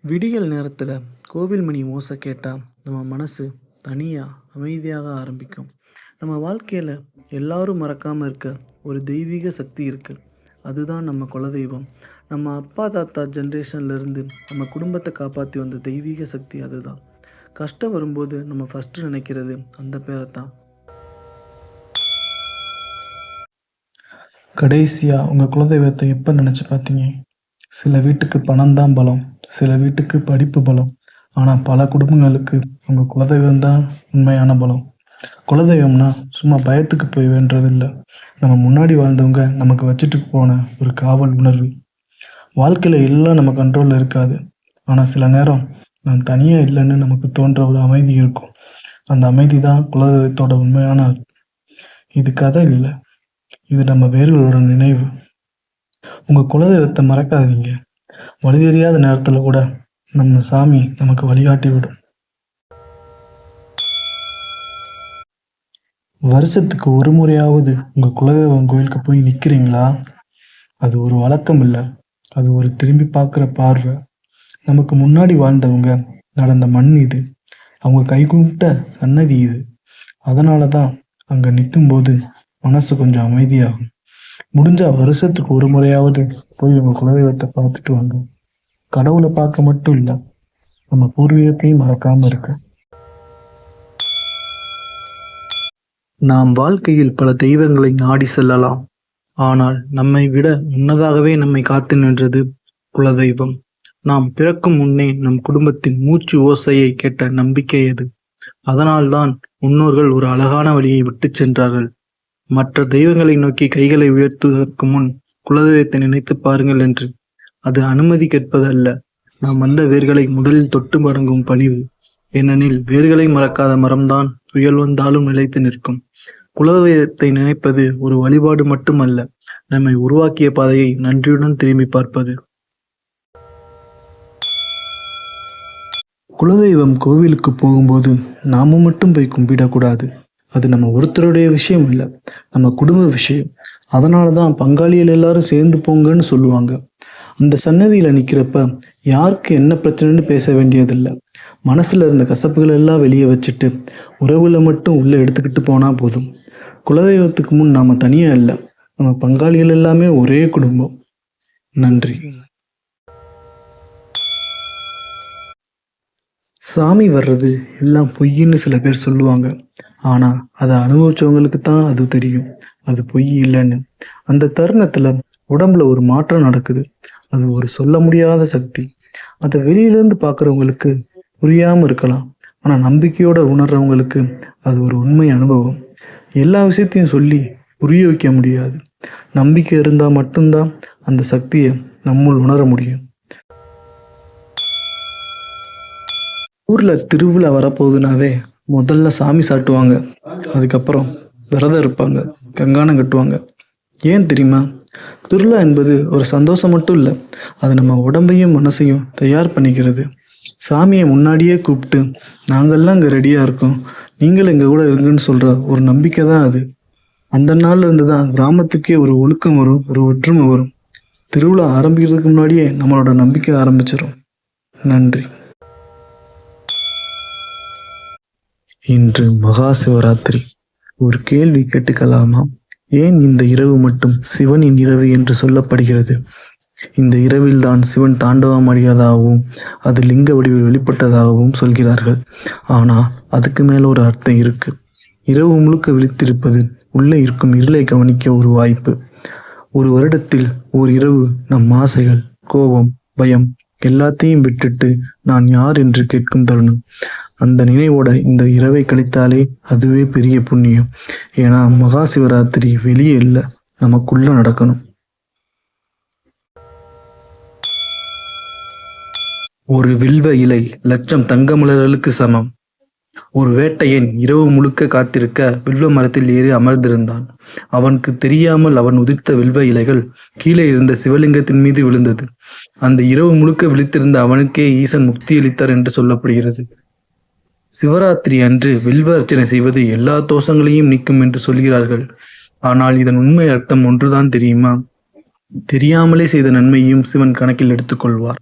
விடியல் நேரத்தில் கோவில் மணி ஓசை கேட்டால் நம்ம மனசு தனியாக அமைதியாக ஆரம்பிக்கும். நம்ம வாழ்க்கையில் எல்லாரும் மறக்காமல் இருக்க ஒரு தெய்வீக சக்தி இருக்குது. அதுதான் நம்ம குலதெய்வம். நம்ம அப்பா தாத்தா ஜென்ரேஷன்லேருந்து நம்ம குடும்பத்தை காப்பாற்றி வந்த தெய்வீக சக்தி அதுதான். கஷ்டம் வரும்போது நம்ம ஃபஸ்ட்டு நினைக்கிறது அந்த பேரை தான். கடைசியாக உங்கள் குலதெய்வத்தை எப்போ நினச்சி பார்த்தீங்க? சில வீட்டுக்கு பணம் தான் பலம், சில வீட்டுக்கு படிப்பு பலம். ஆனால் பல குடும்பங்களுக்கு உங்கள் குலதெய்வம் தான் உண்மையான பலம். குலதெய்வம்னா சும்மா பயத்துக்கு போய் வேண்டதில்லை. நம்ம முன்னாடி வாழ்ந்தவங்க நமக்கு வச்சுட்டு போன ஒரு காவல் உணர்வு. வாழ்க்கையில் எல்லாம் நம்ம கண்ட்ரோலில் இருக்காது. ஆனால் சில நேரம் நான் தனியாக இல்லைன்னு நமக்கு தோன்ற ஒரு அமைதி இருக்கும். அந்த அமைதி தான் குலதெய்வத்தோட உண்மையான அர்த்தம். இது கதை இல்லை, இது நம்ம வேர்களோட நினைவு. உங்கள் குலதெய்வத்தை மறக்காதீங்க. வழி தெரியாத நேரத்தில் கூட நம்ம சாமி நமக்கு வழிகாட்டி விடும். வருஷத்துக்கு ஒரு முறையாவது உங்கள் குலதெய்வம் கோயிலுக்கு போய் நிற்கிறீங்களா? அது ஒரு வழக்கம் இல்லை, அது ஒரு திரும்பி பார்க்குற பார்வை. நமக்கு முன்னாடி வாழ்ந்தவங்க நடந்த மண் இது, அவங்க கைகும்பிட்ட சன்னதி இது. அதனால தான் அங்கே நிற்கும்போது மனசு கொஞ்சம் அமைதியாகும். முடிஞ்சா வருஷத்துக்கு ஒரு முறையாவது போய் உங்க குலதெய்வத்தை பார்த்துட்டு வாங்க. கடவுளை பார்க்க மட்டும் இல்லை, நம்ம பூர்வீகத்தையும் மறக்காம இருக்கு. நாம் வாழ்க்கையில் பல தெய்வங்களை நாடி செல்லலாம், ஆனால் நம்மை விட முன்னதாகவே நம்மை காத்து நின்றது குலதெய்வம். நாம் பிறக்கும் முன்னே நம் குடும்பத்தின் மூச்சு ஓசையை கேட்ட நம்பிக்கை அது. அதனால்தான் முன்னோர்கள் ஒரு அழகான வழியை விட்டு சென்றார்கள். மற்ற தெய்வங்களை நோக்கி கைகளை உயர்த்துவதற்கு முன் குலதெய்வத்தை நினைத்து பாருங்கள் என்று. அது அனுமதி கேட்பது அல்ல, நாம் வந்த வேர்களை முதலில் தொட்டு வணங்கும் பணிவு. ஏனெனில் வேர்களை மறக்காத மரம்தான் புயல் வந்தாலும் நிலைத்து நிற்கும். குலதெய்வத்தை நினைப்பது ஒரு வழிபாடு மட்டுமல்ல, நம்மை உருவாக்கிய பாதையை நன்றியுடன் திரும்பி பார்ப்பது. குலதெய்வம் கோவிலுக்கு போகும்போது நாம மட்டும் போய் கும்பிடக்கூடாது. அது நம்ம ஒருத்தருடைய விஷயம் இல்லை, நம்ம குடும்ப விஷயம். அதனால தான் பங்காளிகள் எல்லாரும் சேர்ந்து போங்கன்னு சொல்லுவாங்க. அந்த சன்னதியில் நிற்கிறப்ப யாருக்கு என்ன பிரச்சனைன்னு பேச வேண்டியதில்லை. மனசில் இருந்த கசப்புகள் எல்லாம் வெளியே வச்சுட்டு உறவுல மட்டும் உள்ளே எடுத்துக்கிட்டு போனால் போதும். குலதெய்வத்துக்கு முன் நாம் தனியாக இல்லை, நம்ம பங்காளிகள் எல்லாமே ஒரே குடும்பம். நன்றி. சாமி வர்றது எல்லாம் பொய்ன்னு சில பேர் சொல்லுவாங்க. ஆனால் அதை அனுபவிச்சவங்களுக்கு தான் அது தெரியும், அது பொய் இல்லைன்னு. அந்த தருணத்தில் உடம்புல ஒரு மாற்றம் நடக்குது. அது ஒரு சொல்ல முடியாத சக்தி. அதை வெளியிலேருந்து பார்க்குறவங்களுக்கு புரியாமல் இருக்கலாம், ஆனால் நம்பிக்கையோடு உணர்றவங்களுக்கு அது ஒரு உண்மை அனுபவம். எல்லா விஷயத்தையும் சொல்லி புரிய வைக்க முடியாது. நம்பிக்கை இருந்தால் மட்டும்தான் அந்த சக்தியை நம்முள் உணர முடியும். ஊரில் திருவிழா வரப்போகுதுனாவே முதல்ல சாமி சாட்டுவாங்க, அதுக்கப்புறம் விரதம் இருப்பாங்க, கங்காணம் கட்டுவாங்க. ஏன் தெரியுமா? திருவிழா என்பது ஒரு சந்தோஷம் மட்டும் இல்லை, அது நம்ம உடம்பையும் மனசையும் தயார் பண்ணிக்கிறது. சாமியை முன்னாடியே கூப்பிட்டு நாங்கள்லாம் இங்கே ரெடியாக இருக்கோம், நீங்களும் எங்கள் கூட இருங்கன்னு சொல்கிற ஒரு நம்பிக்கை தான் அது. அந்த நாள்ல இருந்து தான் கிராமத்துக்கே ஒரு ஒழுக்கம் வரும், ஒரு ஒற்றுமை வரும். திருவிழா ஆரம்பிக்கிறதுக்கு முன்னாடியே நம்மளோட நம்பிக்கை ஆரம்பிச்சிடும். நன்றி. இன்று மகா சிவராத்திரி. ஒரு கேள்வி கேட்டுக்கலாமா? ஏன் இந்த இரவு மட்டும் சிவனின் இரவு என்று சொல்லப்படுகிறது? இந்த இரவில் தான் சிவன் தாண்டவம் அடையதாகவும் அது லிங்க வடிவில் வெளிப்பட்டதாகவும் சொல்கிறார்கள். ஆனால் அதுக்கு மேல ஒரு அர்த்தம் இருக்கு. இரவு முழுக்க விழித்திருப்பது உள்ளே இருக்கும் இருளை கவனிக்க ஒரு வாய்ப்பு. ஒரு வருடத்தில் ஓர் இரவு நம் ஆசைகள், கோபம், பயம் எல்லாத்தையும் விட்டுட்டு நான் யார் என்று கேட்கும் தருணம். அந்த நினைவோட இந்த இரவை கழித்தாலே அதுவே பெரிய புண்ணியம். ஏன்னா மகா சிவராத்திரி வெளியே இல்லை, நமக்குள்ள நடக்கணும். ஒரு வில்வ இலை 1,00,000 தங்க மலர்களுக்கு சமம். ஒரு வேட்டையன் இரவு முழுக்க காத்திருக்க வில்வ மரத்தில் ஏறி அமர்ந்திருந்தான். அவனுக்கு தெரியாமல் அவன் உதிர்த்த வில்வ இலைகள் கீழே இருந்த சிவலிங்கத்தின் மீது விழுந்தது. அந்த இரவு முழுக்க விழித்திருந்த அவனுக்கே ஈசன் முக்தி அளித்தார் என்று சொல்லப்படுகிறது. சிவராத்திரி அன்று வில்வ அர்ச்சனை செய்வது எல்லா தோஷங்களையும் நீக்கும் என்று சொல்கிறார்கள். ஆனால் இதன் உண்மை அர்த்தம் ஒன்றுதான் தெரியுமா? தெரியாமலே செய்த நன்மையையும் சிவன் கணக்கில் எடுத்துக்கொள்வார்.